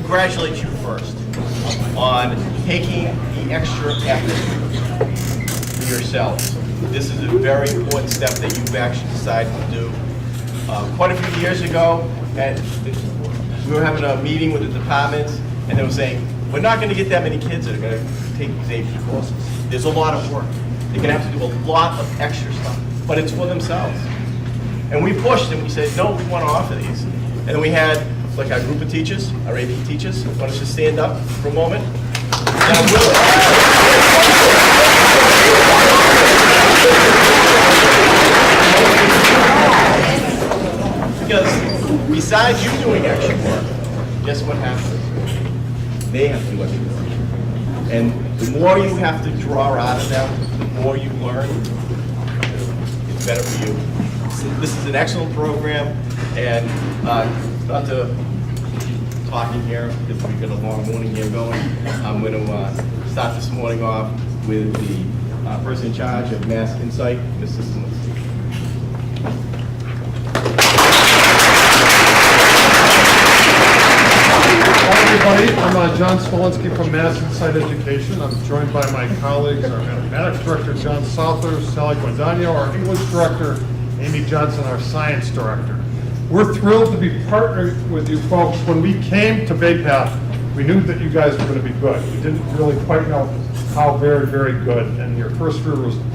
congratulate you first on taking the extra effort for yourselves. This is a very important step that you've actually decided to do. Quite a few years ago, and we were having a meeting with the departments, and they were saying, we're not going to get that many kids that are going to take these AP courses. There's a lot of work. They're going to have to do a lot of extra stuff, but it's for themselves. And we pushed and we said, no, we want to offer these. And then we had like our group of teachers, our AP teachers, want us to stand up for a moment. Because besides you doing extra work, guess what happens? They have to do extra work. And the more you have to draw out of them, the more you learn, it's better for you. This is an excellent program, and not to talking here, because we've got a long morning here going, I'm going to start this morning off with the person in charge of Mass Insight, Mrs. Simmons. Hi everybody, I'm John Smolinski from Mass Insight Education. I'm joined by my colleagues, our Mathematics Director, John Souther, Sally Guadagno, our English Director, Amy Johnson, our Science Director. We're thrilled to be partnering with you folks. When we came to Bay Path, we knew that you guys were going to be good. We didn't really quite know how very, very good, and your first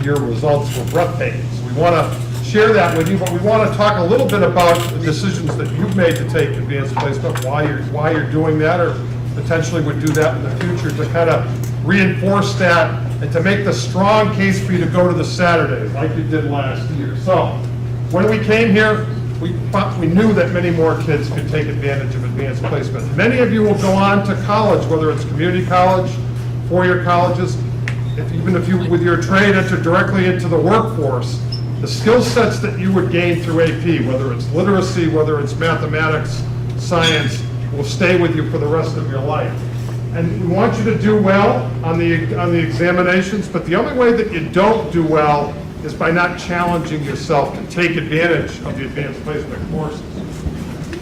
year results were breathtaking. So we want to share that with you, but we want to talk a little bit about the decisions that you've made to take advanced placement, why you're doing that, or potentially would do that in the future, to kind of reinforce that and to make the strong case for you to go to the Saturdays like you did last year. So when we came here, we knew that many more kids could take advantage of advanced placement. Many of you will go on to college, whether it's community college, four-year colleges, even if you, with your trade, enter directly into the workforce. The skill sets that you would gain through AP, whether it's literacy, whether it's mathematics, science, will stay with you for the rest of your life. And we want you to do well on the examinations, but the only way that you don't do well is by not challenging yourself to take advantage of the advanced placement courses.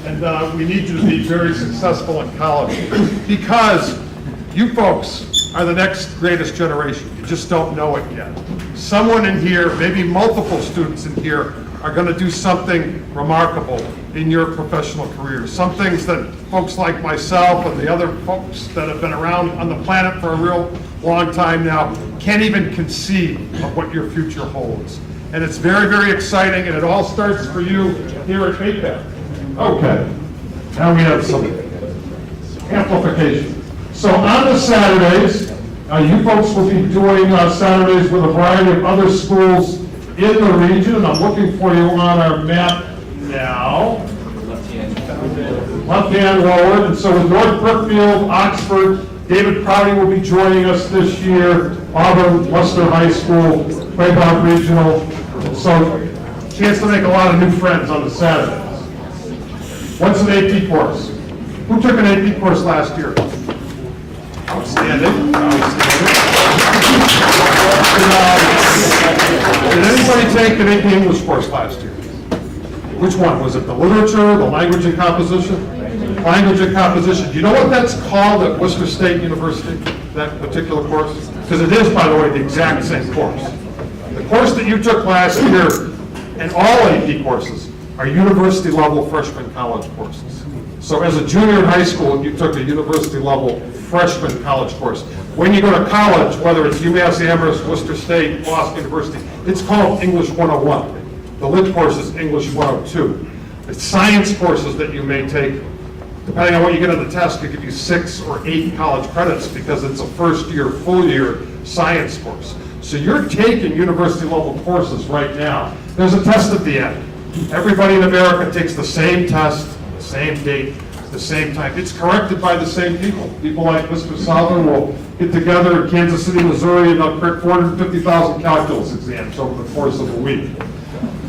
And we need you to be very successful in college, because you folks are the next greatest generation. You just don't know it yet. Someone in here, maybe multiple students in here, are going to do something remarkable in your professional career. Some things that folks like myself and the other folks that have been around on the planet for a real long time now can't even conceive of what your future holds. And it's very, very exciting, and it all starts for you here at Bay Path. Okay, now we have some amplification. So on the Saturdays, you folks will be doing Saturdays with a variety of other schools in the region. I'm looking for you on our map now. Left-hand lower. And so with North Brookfield, Oxford, David Prouty will be joining us this year. Auburn, Western High School, Quaybog Regional. So chance to make a lot of new friends on the Saturdays. What's an AP course? Who took an AP course last year? Outstanding. Did anybody take an AP English course last year? Which one? Was it the literature, the language and composition? Language and composition. Do you know what that's called at Worcester State University, that particular course? Because it is, by the way, the exact same course. The course that you took last year, and all AP courses, are university-level freshman college courses. So as a junior in high school, you took a university-level freshman college course. When you go to college, whether it's UMass Amherst, Worcester State, Boston University, it's called English 101. The lit course is English 102. The science courses that you may take, depending on what you get on the test, could give you 6 or 8 college credits, because it's a first-year, full-year science course. So you're taking university-level courses right now. There's a test at the end. Everybody in America takes the same test, the same date, the same time. It's corrected by the same people. People like Mr. Souther will get together in Kansas City, Missouri, and they'll correct 450,000 calculus exams over the course of a week.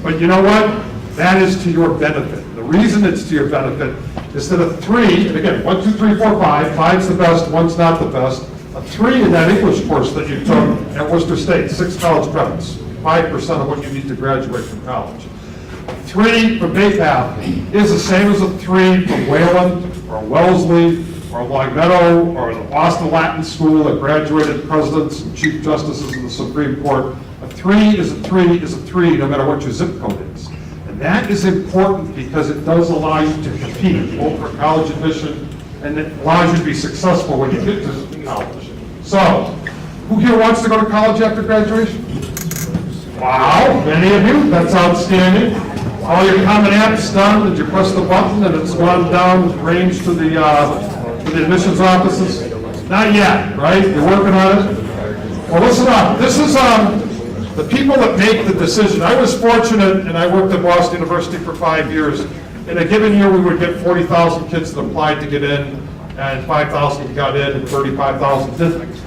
But you know what? That is to your benefit. The reason it's to your benefit is that a 3, and again, 1, 2, 3, 4, 5, 5's the best, 1's not the best. A 3 in that English course that you took at Worcester State, 6 college credits, 5% of what you need to graduate from college. 3 from Bay Path is the same as a 3 from Wayland or Wellesley or or Long Meadow, or the Boston Latin School that graduated presidents and chief justices in the Supreme Court, a 3 is a 3 is a 3, no matter what your zip code is. And that is important because it does allow you to compete, both for college admission, and it allows you to be successful when you get to college. So, who here wants to go to college after graduation? Wow, many of you, that's outstanding. All your Common App's done, did you press the button and it's gone down range to the admissions offices? Not yet, right? You're working on it? Well, listen up. This is the people that make the decision. I was fortunate, and I worked at Boston University for 5 years. In a given year, we would get 40,000 kids that applied to get in, and 5,000 got in, and 35,000 didn't.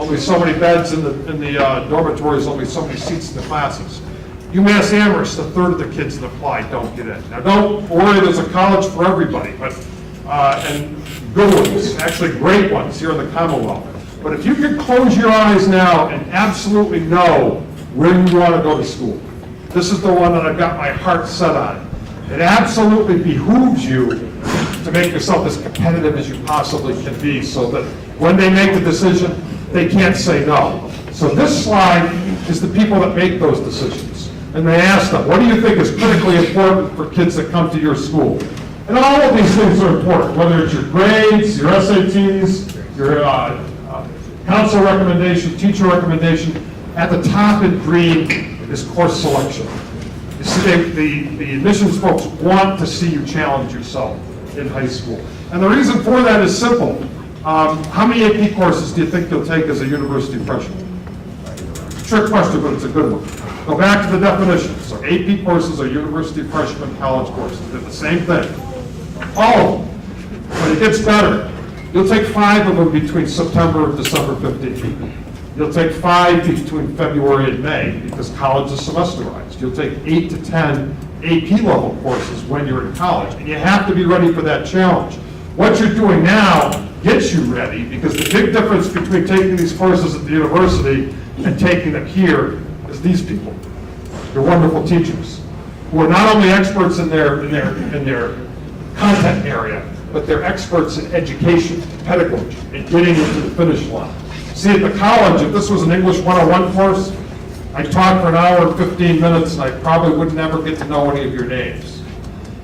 Only so many beds in the dormitories, only so many seats in the classes. UMass Amherst, a third of the kids that apply don't get in. Now, don't worry, there's a college for everybody, but and good ones, actually great ones here in the Commonwealth. But if you could close your eyes now and absolutely know where you want to go to school, this is the one that I've got my heart set on. It absolutely behooves you to make yourself as competitive as you possibly can be, so that when they make the decision, they can't say no. So this slide is the people that make those decisions. And they ask them, what do you think is critically important for kids that come to your school? And all of these things are important, whether it's your grades, your SATs, your council recommendation, teacher recommendation. At the top in green is course selection. You see, the admissions folks want to see you challenge yourself in high school. And the reason for that is simple. How many AP courses do you think you'll take as a university freshman? Trick question, but it's a good one. Go back to the definition. So AP courses are university freshman college courses. They're the same thing. All of them. But it gets better. You'll take 5 of them between September and December 15th. You'll take 5 between February and May because college is semesterized. You'll take 8 to 10 AP level courses when you're in college. And you have to be ready for that challenge. What you're doing now gets you ready, because the big difference between taking these courses at the university and taking them here is these people. They're wonderful teachers who are not only experts in their content area, but they're experts in education, pedagogy, and getting into the finish line. See, at the college, if this was an English 101 course, I'd talk for an hour and 15 minutes, and I probably would never get to know any of your names.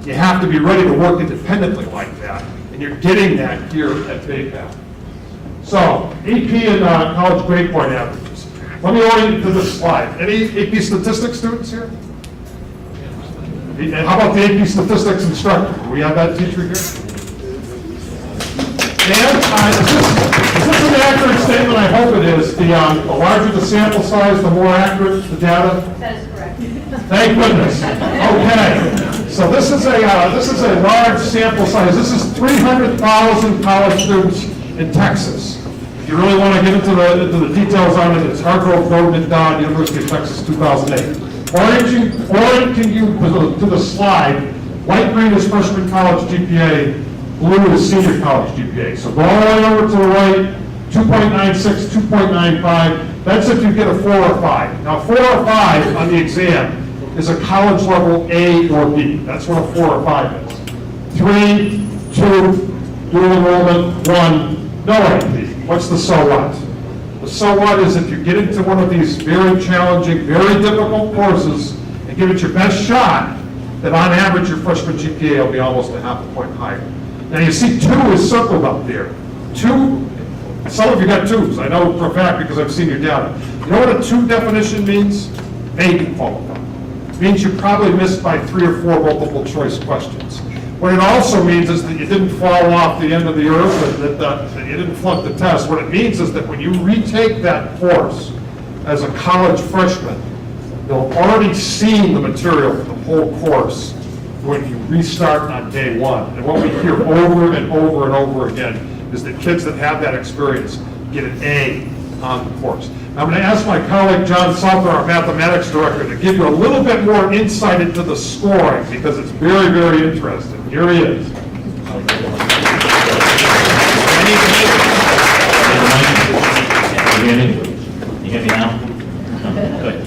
You have to be ready to work independently like that, and you're getting that here at BayPath. So, AP and college grade point averages. Let me orient you to this slide. Any AP statistics students here? And how about the AP statistics instructor? Do we have that teacher here? Dan, is this an accurate statement? I hope it is. The larger the sample size, the more accurate the data? That is correct. Thank goodness. Okay. So this is a large sample size. This is 300,000 college students in Texas. If you really want to get into the details on it, it's Hargrove, Gordon, and Dodd, University of Texas, 2008. Orienting you to the slide, light green is freshman college GPA, blue is senior college GPA. So go all the way over to the right, 2.96, 2.95. That's if you get a 4 or 5. Now 4 or 5 on the exam is a college level A or B. That's what a 4 or 5 is. 3, 2, dual enrollment, 1, no AP. What's the so what? The so what is if you get into one of these very challenging, very difficult courses and give it your best shot, that on average your freshman GPA will be almost a half a point higher. Now you see 2 is circled up there. 2, some of you got 2s, I know for a fact because I've seen your data. You know what a 2 definition means? Maybe qualified. It means you probably missed by 3 or 4 multiple choice questions. What it also means is that you didn't fall off the end of the earth, that you didn't flunk the test. What it means is that when you retake that course as a college freshman, you'll have already seen the material for the whole course when you restart on day 1. And what we hear over and over and over again is that kids that have that experience get an A on the course. Now, I'm going to ask my colleague John Souther, our mathematics director, to give you a little bit more insight into the scoring because it's very, very interesting. Here he is. You hear me now? Good.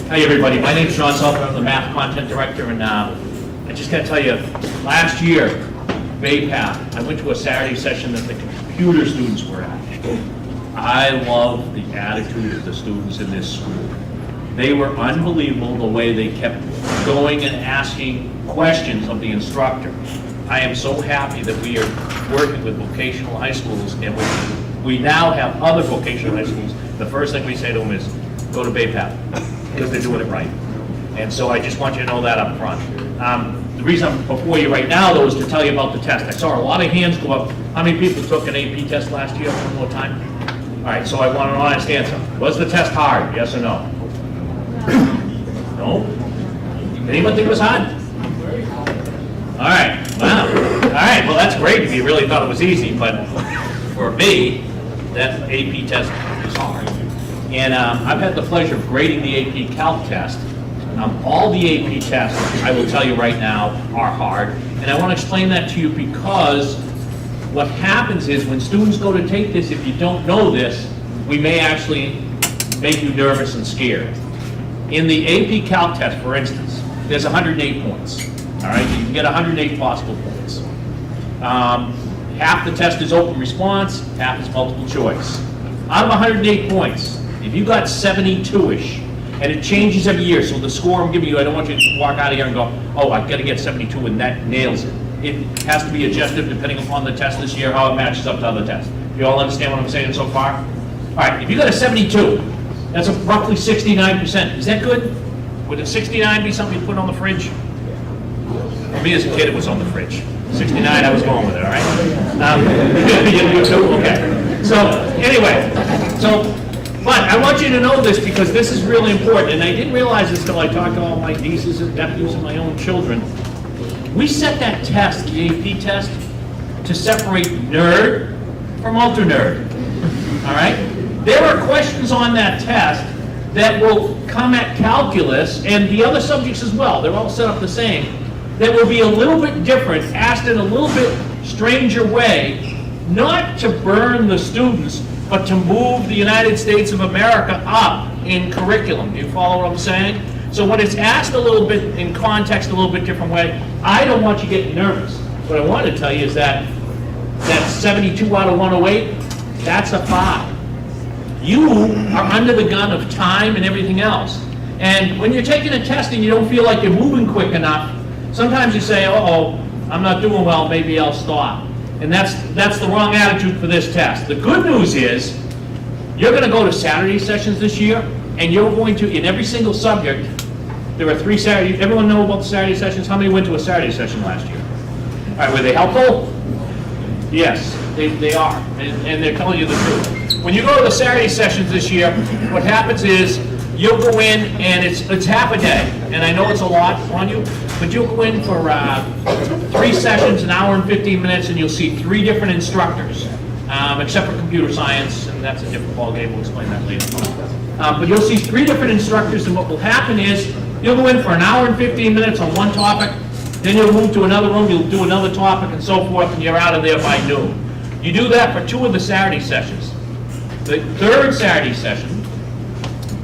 Hey everybody, my name is John Sullivan. I'm the math content director, and I just got to tell you, last year, Bay Path, I went to a Saturday session that the computer students were at. I love the attitude of the students in this school. They were unbelievable the way they kept going and asking questions of the instructor. I am so happy that we are working with vocational high schools, and we now have other vocational high schools. The first thing we say to them is, go to Bay Path, because they're doing it right. And so I just want you to know that up front. The reason I'm before you right now, though, is to tell you about the test. I saw a lot of hands go up. How many people took an AP test last year? One more time. All right, so I want an honest answer. Was the test hard, yes or no? No? Anyone think it was hard? All right, wow. All right, well, that's great if you really thought it was easy, but for me, that AP test is hard. And I've had the pleasure of grading the AP Calc test. All the AP tests, I will tell you right now, are hard. And I want to explain that to you because what happens is when students go to take this, if you don't know this, we may actually make you nervous and scared. In the AP Calc test, for instance, there's 108 points. All right, you can get 108 possible points. Half the test is open response, half is multiple choice. Out of 108 points, if you got 72-ish, and it changes every year, so the score I'm giving you, I don't want you to walk out of here and go, oh, I've got to get 72 and that nails it. It has to be adjusted depending upon the test this year, how it matches up to other tests. You all understand what I'm saying so far? All right, if you got a 72, that's roughly 69%. Is that good? Would a 69 be something you put on the fridge? For me as a kid, it was on the fridge. 69, I was going with it, all right? You too? Okay. So, anyway, but I want you to know this because this is really important, and I didn't realize this until I talked to all my nieces and nephews and my own children. We set that test, the AP test, to separate nerd from ultra-nerd, all right? There are questions on that test that will come at calculus and the other subjects as well. They're all set up the same. That will be a little bit different, asked in a little bit stranger way, not to burn the students, but to move the United States of America up in curriculum. Do you follow what I'm saying? So when it's asked a little bit in context, a little bit different way, I don't want you getting nervous. What I want to tell you is that 72 out of 108, that's a 5. You are under the gun of time and everything else. And when you're taking a test and you don't feel like you're moving quick enough, sometimes you say, uh-oh, I'm not doing well, maybe I'll stop. And that's the wrong attitude for this test. The good news is, you're going to go to Saturday sessions this year, and you're going to, in every single subject, there are 3 Saturday, everyone know about the Saturday sessions? How many went to a Saturday session last year? All right, were they helpful? Yes, they are, and they're telling you the truth. When you go to the Saturday sessions this year, what happens is, you'll go in, and it's half a day, and I know it's a lot on you, but you'll go in for 3 sessions, an hour and 15 minutes, and you'll see 3 different instructors, except for computer science, and that's a different ballgame, we'll explain that later. But you'll see 3 different instructors, and what will happen is, you'll go in for an hour and 15 minutes on one topic, then you'll move to another room, you'll do another topic, and so forth, and you're out of there by noon. You do that for 2 of the Saturday sessions. The 3rd Saturday session,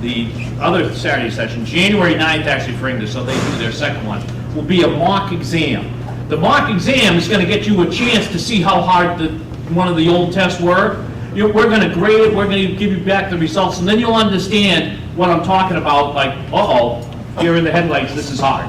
the other Saturday session, January 9th actually for English, so they do their second one, will be a mock exam. The mock exam is going to get you a chance to see how hard one of the old tests were. We're going to grade it, we're going to give you back the results, and then you'll understand what I'm talking about, like, uh-oh, you're in the headlights, this is hard.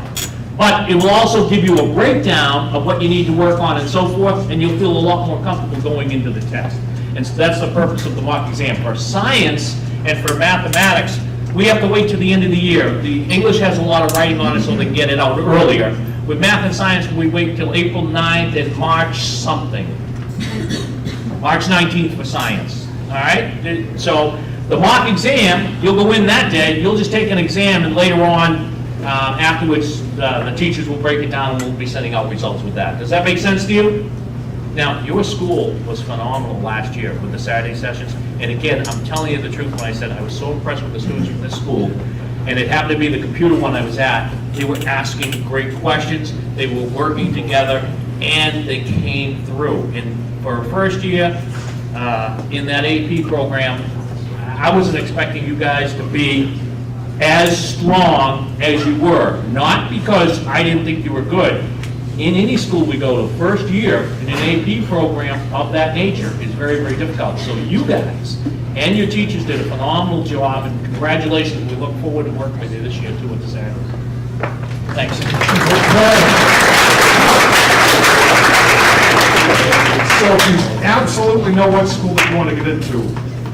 But it will also give you a breakdown of what you need to work on and so forth, and you'll feel a lot more comfortable going into the test. And so that's the purpose of the mock exam. For science and for mathematics, we have to wait till the end of the year. The English has a lot of writing on it so they can get it out earlier. With math and science, we wait till April 9th and March something. March 19th for science, all right? So the mock exam, you'll go in that day, you'll just take an exam, and later on, afterwards, the teachers will break it down and we'll be sending out results with that. Does that make sense to you? Now, your school was phenomenal last year with the Saturday sessions. And again, I'm telling you the truth when I said I was so impressed with the students from this school. And it happened to be the computer one I was at. They were asking great questions. They were working together, and they came through. And for a first year in that AP program, I wasn't expecting you guys to be as strong as you were. Not because I didn't think you were good, in any school we go to, first year in an AP program of that nature is very, very difficult. So you guys and your teachers did a phenomenal job, and congratulations. We look forward to working with you this year too with the Saturdays. Thanks. So if you absolutely know what school that you want to get into,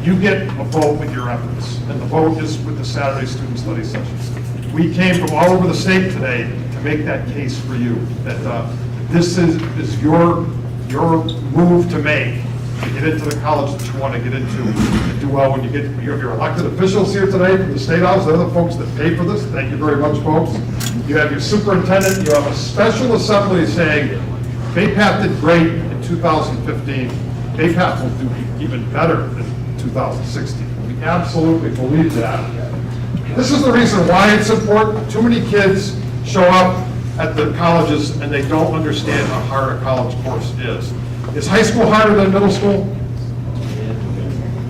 you get a vote with your efforts, and the vote is with the Saturday Student Study Sessions. We came from all over the state today to make that case for you, that this is your move to make to get into the college that you want to get into and do well when you have your elected officials here today from the State House. They're the folks that pay for this. Thank you very much, folks. You have your superintendent. You have a special assembly saying BayPath did great in 2015. BayPath will do even better in 2016. We absolutely believe that. This is the reason why it's important. Too many kids show up at the colleges and they don't understand how hard a college course is. Is high school harder than middle school?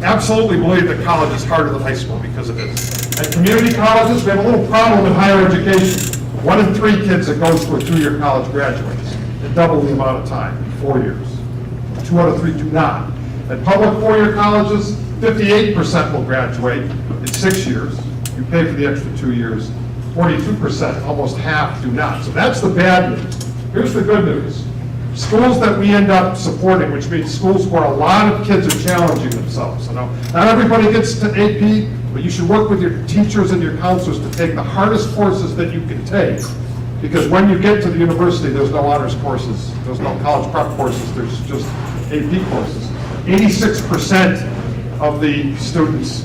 Absolutely believe that college is harder than high school because it is. At community colleges, we have a little problem in higher education. 1 in 3 kids that goes to a 2-year college graduates in double the amount of time, 4 years. 2 out of 3 do not. At public 4-year colleges, 58% will graduate in 6 years. You pay for the extra 2 years. 42%, almost half, do not. So that's the bad news. Here's the good news. Schools that we end up supporting, which means schools where a lot of kids are challenging themselves. You know, not everybody gets to AP, but you should work with your teachers and your counselors to take the hardest courses that you can take. Because when you get to the university, there's no honors courses, there's no college prep courses, there's just AP courses. 86% of the students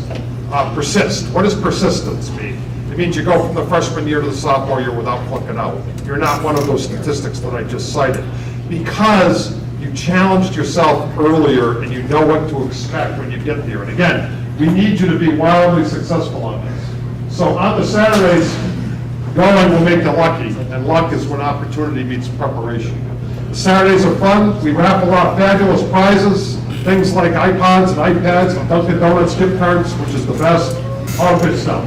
persist. What does persistence mean? It means you go from the freshman year to the sophomore year without flunking out. You're not one of those statistics that I just cited. Because you challenged yourself earlier and you know what to expect when you get there. And again, we need you to be wildly successful on this. So on the Saturdays, going will make you lucky, and luck is when opportunity meets preparation. The Saturdays are fun. We raffle off fabulous prizes, things like iPods and iPads and Dunkin' Donuts gift cards, which is the best, all good stuff.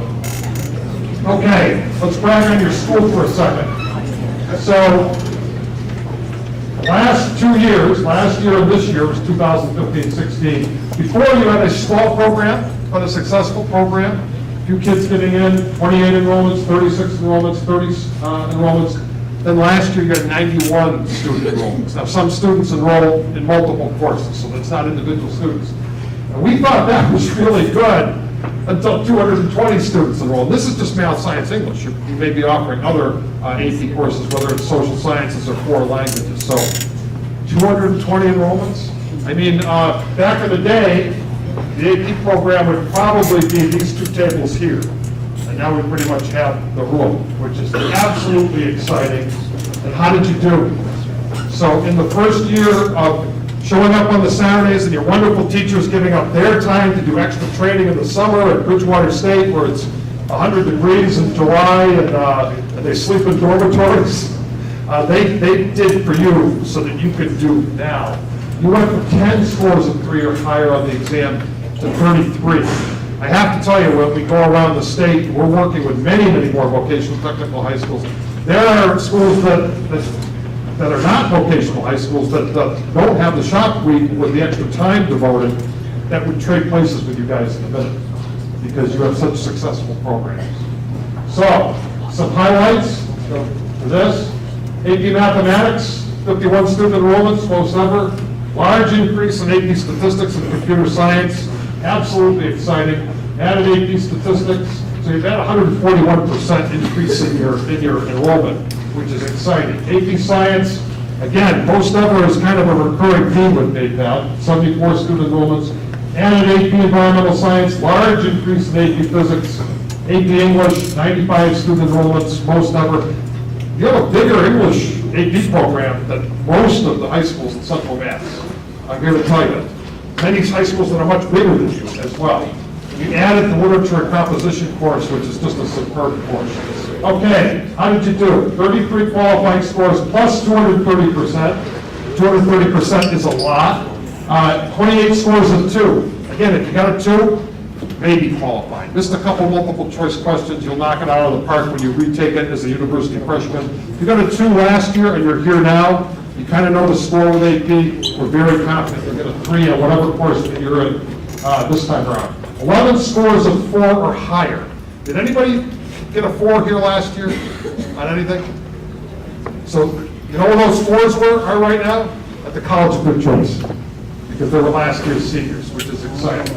Okay, let's brag on your school for a second. So, last 2 years, last year and this year was 2015-16. Before you had a small program, but a successful program. A few kids getting in, 28 enrollments, 36 enrollments, 30 enrollments. Then last year you had 91 student enrollments. Now some students enroll in multiple courses, so that's not individual students. And we thought that was really good until 220 students enrolled. This is just math, science, English. You may be offering other AP courses, whether it's social sciences or core languages. So 220 enrollments? I mean, back in the day, the AP program would probably be these 2 tables here. And now we pretty much have the room, which is absolutely exciting. And how did you do? So in the first year of showing up on the Saturdays and your wonderful teachers giving up their time to do extra training in the summer at Bridgewater State where it's 100 degrees in July and they sleep in dormitories. They did for you so that you could do now. You went from 10 scores of 3 or higher on the exam to 33. I have to tell you, when we go around the state, we're working with many, many more vocational technical high schools. There are schools that are not vocational high schools that don't have the shop week with the extra time devoted that would trade places with you guys in a minute because you have such successful programs. So, some highlights for this. AP Mathematics, 51 student enrollments, most ever. Large increase in AP Statistics and Computer Science, absolutely exciting. Added AP Statistics, so you've had 141% increase in your enrollment, which is exciting. AP Science, again, most ever is kind of a recurring theme with BayPath, 74 student enrollments. Added AP Environmental Science, large increase in AP Physics. AP English, 95 student enrollments, most ever. You have a bigger English AP program than most of the high schools in Central Mass. I'm here to tell you that. Many high schools that are much bigger than you as well. We added the Literature and Composition course, which is just a superb course. Okay, how did you do? 33 qualifying scores plus 230%. 230% is a lot. 28 scores of 2. Again, if you got a 2, maybe qualifying. Missed a couple multiple choice questions, you'll knock it out of the park when you retake it as a university freshman. If you got a 2 last year and you're here now, you kind of know the score with AP. We're very confident you'll get a 3 on whatever course that you're in this time around. 11 scores of 4 or higher. Did anybody get a 4 here last year on anything? So, you know where those 4s are right now? At the college of their choice, because they were last year's seniors, which is exciting.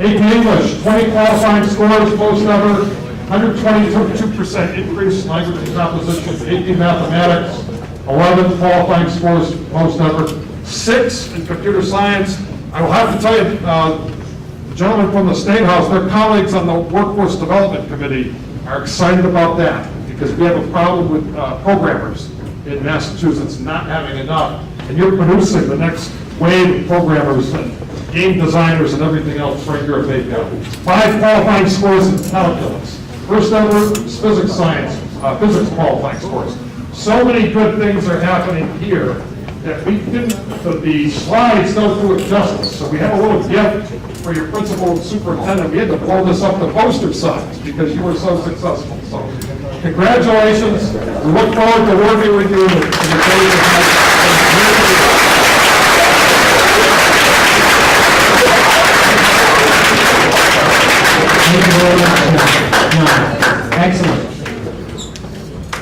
AP English, 20 qualifying scores, most ever, 122% increase in language and composition. AP Mathematics, 11 qualifying scores, most ever. 6 in computer science. I will have to tell you, the gentlemen from the State House, their colleagues on the Workforce Development Committee are excited about that, because we have a problem with programmers in Massachusetts not having enough, and you're producing the next wave of programmers and game designers and everything else right here at Baytown. 5 qualifying scores in calculus. First ever physics physics qualifying scores. So many good things are happening here that we didn't, the slides don't do it justice. So we have a little gift for your principal and superintendent. We had to blow this up to poster size because you were so successful. So congratulations. We look forward to working with you in the days ahead. Thank you very much. Excellent.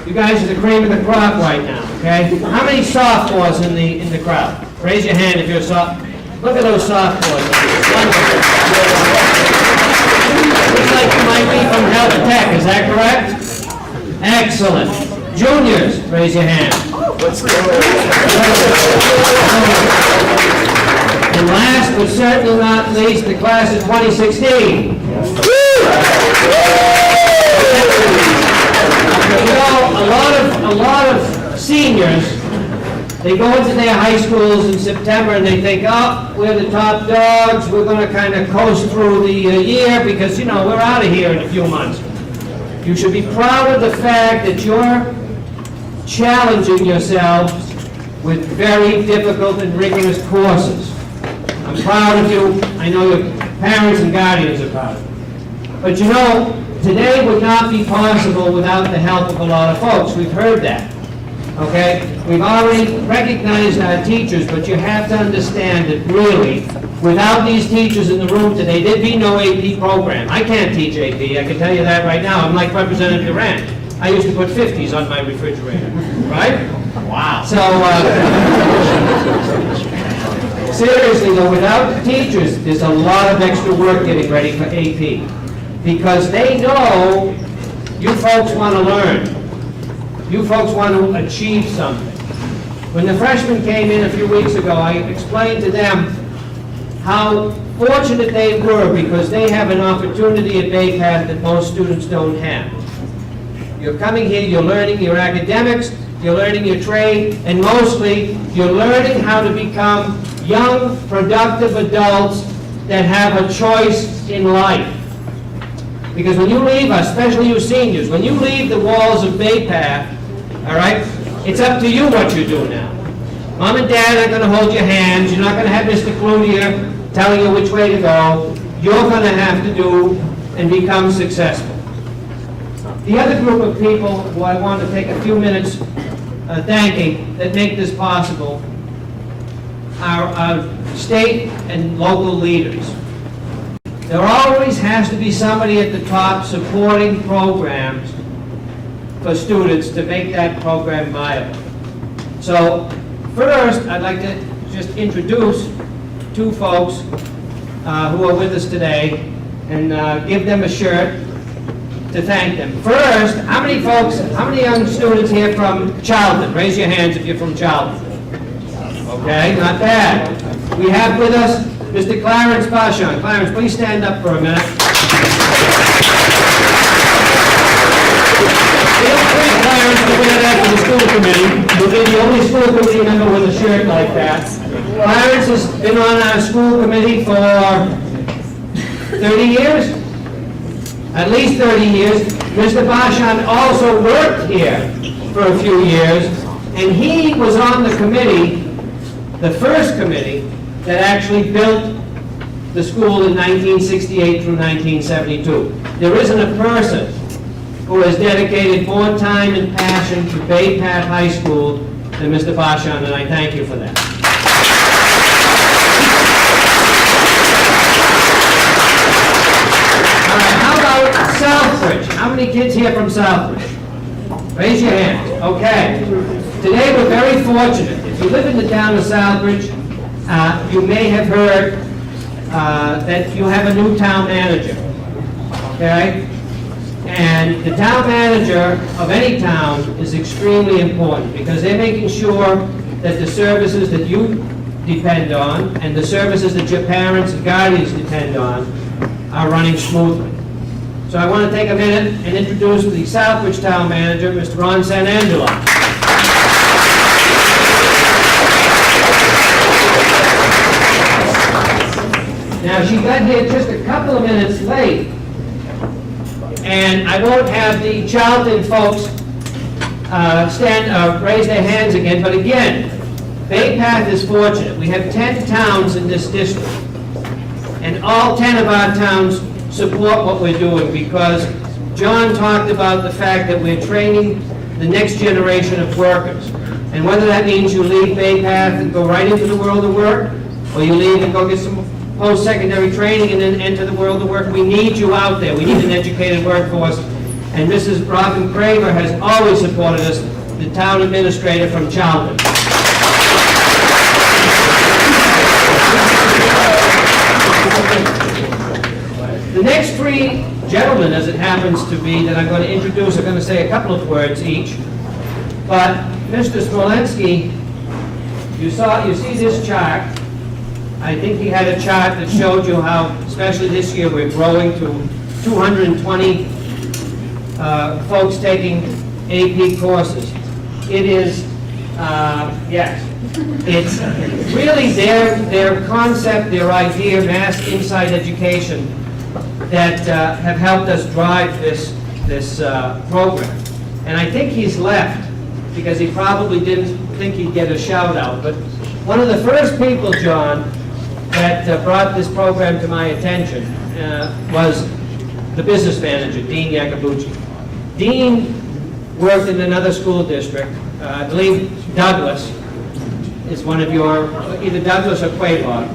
You guys are the cream of the crop right now, okay? How many sophomores in the crowd? Raise your hand if you're a sophomore. Look at those sophomores. Looks like you might be from Health Tech, is that correct? Excellent. Juniors, raise your hand. And last but certainly not least, the class of 2016. You know, a lot of seniors, they go into their high schools in September and they think, oh, we're the top dogs, we're going to kind of coast through the year because, you know, we're out of here in a few months. You should be proud of the fact that you're challenging yourselves with very difficult and rigorous courses. I'm proud of you. I know your parents and guardians are proud of you. But you know, today would not be possible without the help of a lot of folks. We've heard that. Okay? We've already recognized our teachers, but you have to understand that really, without these teachers in the room today, there'd be no AP program. I can't teach AP, I can tell you that right now. I'm like Representative Durant. I used to put 50s on my refrigerator, right? Wow. So, seriously though, without the teachers, there's a lot of extra work getting ready for AP. Because they know you folks want to learn. You folks want to achieve something. When the freshmen came in a few weeks ago, I explained to them how fortunate they were because they have an opportunity at Baypath that most students don't have. You're coming here, you're learning your academics, you're learning your trade, and mostly you're learning how to become young, productive adults that have a choice in life. Because when you leave us, especially you seniors, when you leave the walls of Baypath, all right, it's up to you what you do now. Mom and Dad are going to hold your hands. You're not going to have Mr. Cloutier telling you which way to go. You're going to have to do and become successful. The other group of people who I want to take a few minutes thanking that make this possible are our state and local leaders. There always has to be somebody at the top supporting programs for students to make that program viable. So first, I'd like to just introduce 2 folks who are with us today and give them a shirt to thank them. First, how many young students here from Charlton? Raise your hands if you're from Charlton. Okay, not bad. We have with us Mr. Clarence Bashon. Clarence, please stand up for a minute. Feel free, Clarence, to wear that to the school committee. You'll be the only school committee member with a shirt like that. Clarence has been on our school committee for 30 years? At least 30 years. Mr. Bashon also worked here for a few years, and he was on the committee, the first committee, that actually built the school in 1968 through 1972. There isn't a person who has dedicated more time and passion to Bay Path High School than Mr. Basham, and I thank you for that. All right, how about Southbridge? How many kids here from Southbridge? Raise your hand. Okay. Today we're very fortunate. If you live in the town of Southbridge, you may have heard that you have a new town manager. Okay? And the town manager of any town is extremely important because they're making sure that the services that you depend on and the services that your parents and guardians depend on are running smoothly. So I want to take a minute and introduce the Southbridge town manager, Mr. Ron Sanangelo. Now, she got here just a couple of minutes late, and I won't have the Charlton folks raise their hands again, but again, Bay Path is fortunate. We have 10 towns in this district, and all 10 of our towns support what we're doing because John talked about the fact that we're training the next generation of workers. And whether that means you leave Bay Path and go right into the world of work, or you leave and go get some post-secondary training and then enter the world of work, we need you out there. We need an educated workforce. And Mrs. Robin Craver has always supported us, the town administrator from Charlton. The next three gentlemen, as it happens to be, that I'm going to introduce are going to say a couple of words each. But Mr. Smolensky, you see this chart. I think he had a chart that showed you how, especially this year, we're growing to 220 folks taking AP courses. It is, yes, it's really their concept, their idea, Mass Insight Education, that have helped us drive this program. And I think he's left because he probably didn't think he'd get a shout out. But one of the first people, John, that brought this program to my attention was the business manager, Dean Yakabuchi. Dean worked in another school district. I believe Douglas is one of your, either Douglas or Quabog.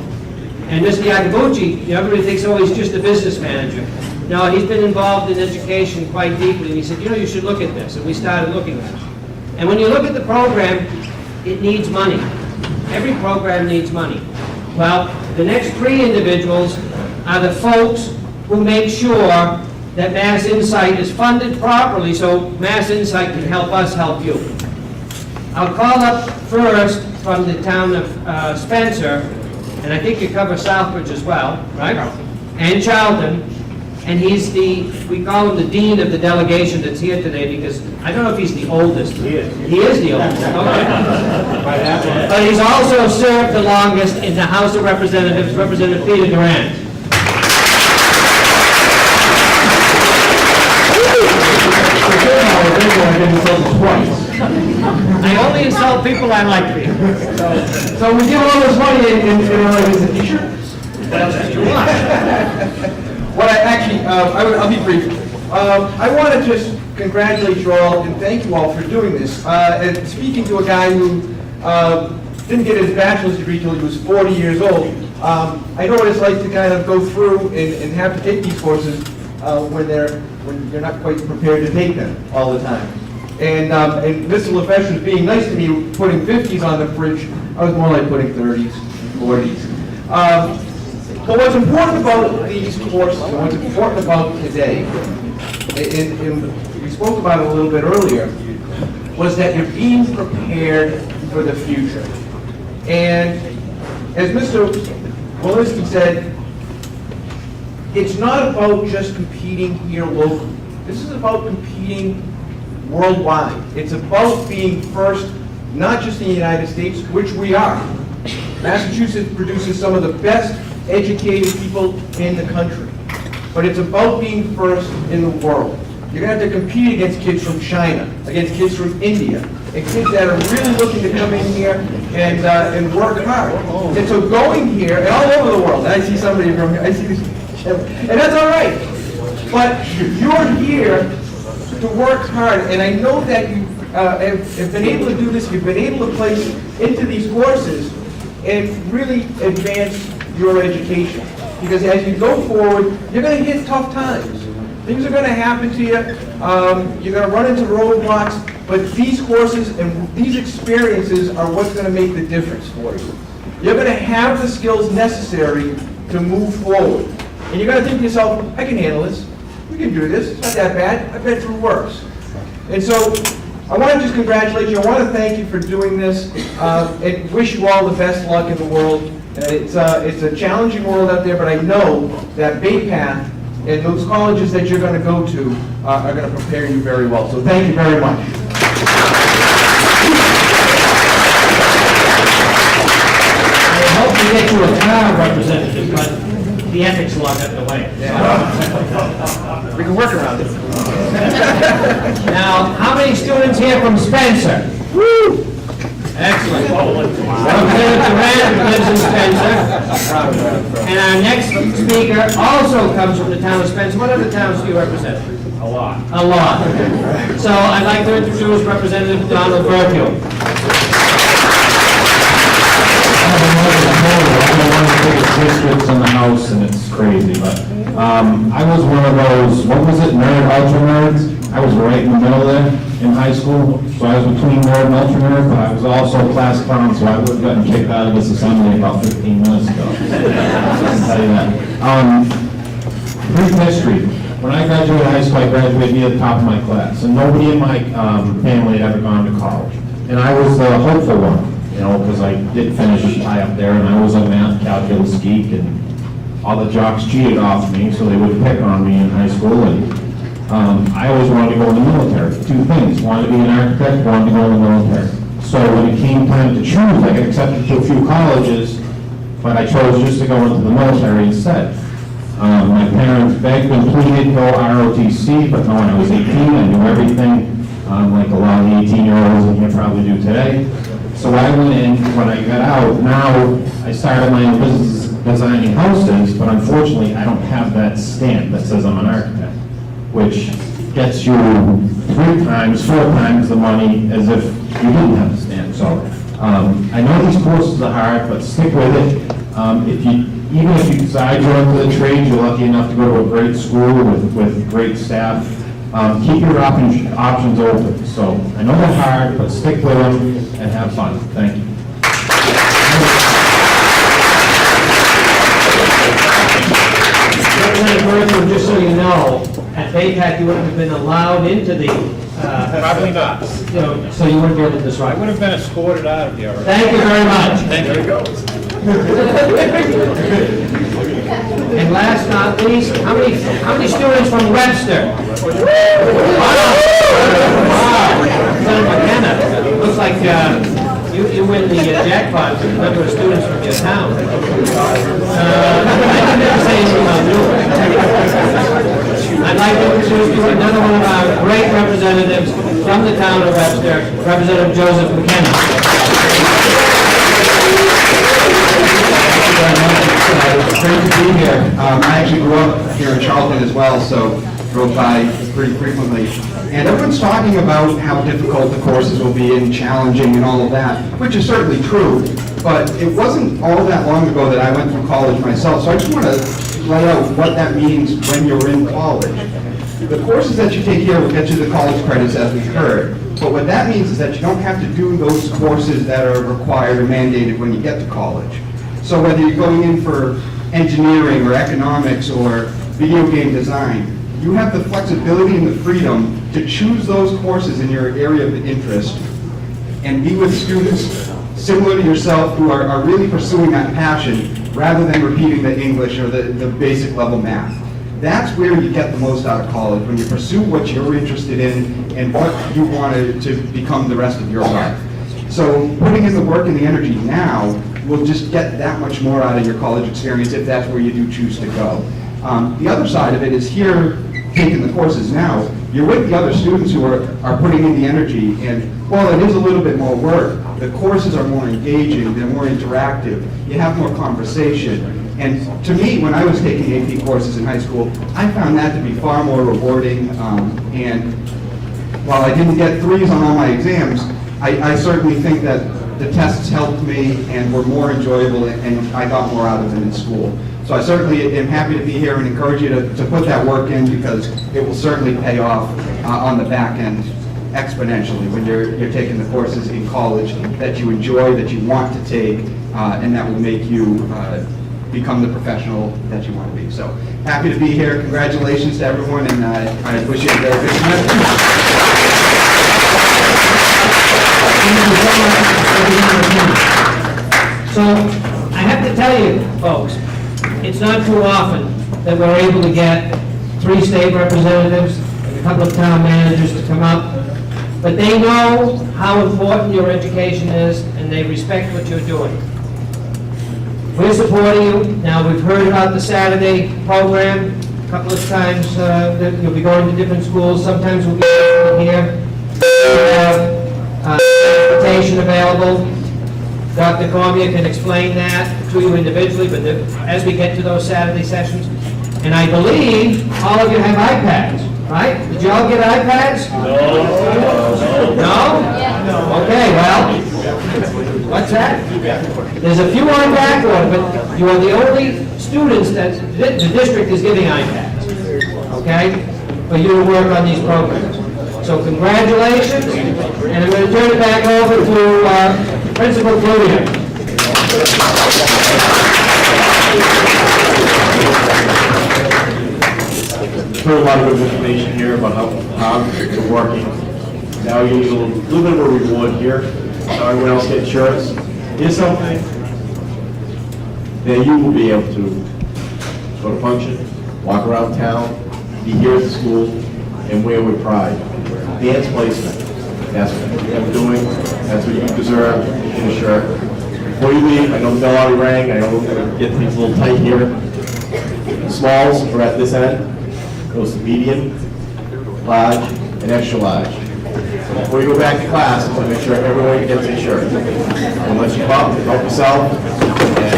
And Mr. Yakabuchi, everybody thinks, oh, he's just a business manager. No, he's been involved in education quite deeply. And he said, you should look at this. And we started looking at it. And when you look at the program, it needs money. Every program needs money. Well, the next three individuals are the folks who make sure that Mass Insight is funded properly so Mass Insight can help us help you. I'll call up first from the town of Spencer, and I think you cover Southbridge as well, right? And Charlton. And he's we call him the dean of the delegation that's here today because I don't know if he's the oldest. He is. He is the oldest, okay. But he's also served the longest in the House of Representatives, Representative Peter Durant. I only insult people I like to be. So we give all this money in as a t-shirt? What I actually, I'll be brief. I want to just congratulate you all and thank you all for doing this. And speaking to a guy who didn't get his bachelor's degree till he was 40 years old, I know what it's like to kind of go through and have to take these courses when you're not quite prepared to take them all the time. And Mr. LaFesh was being nice to me, putting 50s on the fridge. I was more like putting 30s and 40s. But what's important about these courses, and what's important about today, and we spoke about it a little bit earlier, was that you're being prepared for the future. And as Mr. Walensky said, it's not about just competing here locally. This is about competing worldwide. It's about being first, not just in the United States, which we are. Massachusetts produces some of the best educated people in the country. But it's about being first in the world. You're going to have to compete against kids from China, against kids from India, and kids that are really looking to come in here and work hard. And so going here, and all over the world, I see somebody from, I see this, and that's all right. But you're here to work hard, and I know that you have been able to do this, you've been able to place into these courses and really advance your education. Because as you go forward, you're going to hit tough times. Things are going to happen to you. You're going to run into roadblocks, but these courses and these experiences are what's going to make the difference for you. You're going to have the skills necessary to move forward. And you're going to think to yourself, I can handle this. We can do this. It's not that bad. I've been through worse. And so I want to just congratulate you. I want to thank you for doing this and wish you all the best luck in the world. It's a challenging world out there, but I know that Bay Path and those colleges that you're going to go to are going to prepare you very well. So thank you very much. I hope to get you a town representative, but the ethics law got in the way. We can work around it. Now, how many students here from Spencer? Woo! Excellent. Representative Durant lives in Spencer. And our next speaker also comes from the town of Spencer. What other towns do you represent? A lot. A lot. So I'd like to introduce Representative Donald Burfield. I'm one of the biggest districts in the house, and it's crazy, but I was one of those, what was it, nerd, ultra nerds? I was right in the middle there in high school, so I was between nerd and ultra nerd, but I was also class clown, so I would have gotten kicked out of this assembly about 15 minutes ago. I can tell you that. Brief history. When I graduated high school, I graduated near the top of my class, and nobody in my family had ever gone to college. And I was the hopeful one, you know, because I did finish high up there, and I was a math calculus geek, and all the jocks cheated off me, so they would pick on me in high school. And I always wanted to go in the military. Two things: wanted to be an architect, wanted to go in the military. So when it came time to choose, I got accepted to a few colleges, but I chose just to go into the military instead. My parents begged and pleaded to go ROTC, but no, when I was 18, I knew everything, like a lot of the 18-year-olds in here probably do today. So I went in. When I got out, now I started my own business designing houses, but unfortunately I don't have that stamp that says I'm an architect, which gets you 3 times, 4 times the money as if you didn't have the stamp. So I know these courses are hard, but stick with it. Even if you decide you're into the trades, you're lucky enough to go to a great school with great staff, keep your options open. So I know they're hard, but stick with them and have fun. Thank you. Representative Burfield, just so you know, at BayPAC you wouldn't have been allowed into the, Probably not. you know, so you wouldn't be able to describe. I would have been escorted out of here. Thank you very much. Thank you. And last but not least, how many students from Webster? Wow. Senator McKenna, looks like you win the jackpot with the number of students from your town. I can never say anything about you. I'd like to introduce you to another one of our great representatives from the town of Webster, Representative Joseph McKenna. It's great to be here. I actually grew up here in Charlton as well, so drove by pretty frequently. And everyone's talking about how difficult the courses will be and challenging and all of that, which is certainly true. But it wasn't all that long ago that I went through college myself, so I just want to lay out what that means when you're in college. The courses that you take here will get you the college credits, as we heard. But what that means is that you don't have to do those courses that are required or mandated when you get to college. So whether you're going in for engineering or economics or video game design, you have the flexibility and the freedom to choose those courses in your area of interest and be with students similar to yourself who are really pursuing that passion rather than repeating the English or the basic level math. That's where you get the most out of college, when you pursue what you're interested in and what you want to become the rest of your life. So putting in the work and the energy now will just get that much more out of your college experience if that's where you do choose to go. The other side of it is here, taking the courses now, you're with the other students who are putting in the energy, and while it is a little bit more work, the courses are more engaging, they're more interactive, you have more conversation, And to me, when I was taking AP courses in high school, I found that to be far more rewarding. And while I didn't get 3s on all my exams, I certainly think that the tests helped me and were more enjoyable, and I got more out of them in school. So I certainly am happy to be here and encourage you to put that work in, because it will certainly pay off on the back end exponentially when you're taking the courses in college that you enjoy, that you want to take, and that will make you become the professional that you want to be. So happy to be here. Congratulations to everyone, and I wish you a very good semester. So, I have to tell you, folks, it's not too often that we're able to get 3 state representatives and a couple of town managers to come up, but they know how important your education is, and they respect what you're doing. We're supporting you. Now, we've heard about the Saturday program a couple of times, that you'll be going to different schools. Sometimes we'll be here. We have transportation available. Dr. Cormier can explain that to you individually, but as we get to those Saturday sessions. And I believe all of you have iPads, right? Did you all get iPads? No? No? Okay, well, what's that? There's a few on back order, but you are the only students that the district is giving iPads, okay? For you to work on these programs. So congratulations, and I'm going to turn it back over to Principal Cludier. Heard a lot of good information here about how you're working. Now you need a little bit of a reward here. So everyone else get shirts. Here's something that you will be able to go to function, walk around town, be here at the school, and wear with pride. Dance placement. That's what you're doing. That's what you deserve in a shirt. Before you leave, I know the bell already rang. I know we're going to get things a little tight here. Smalls are at this end. Goes to medium, large, and extra large. So before you go back to class, to make sure everyone gets a shirt. Unless you help yourself, and back to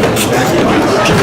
class.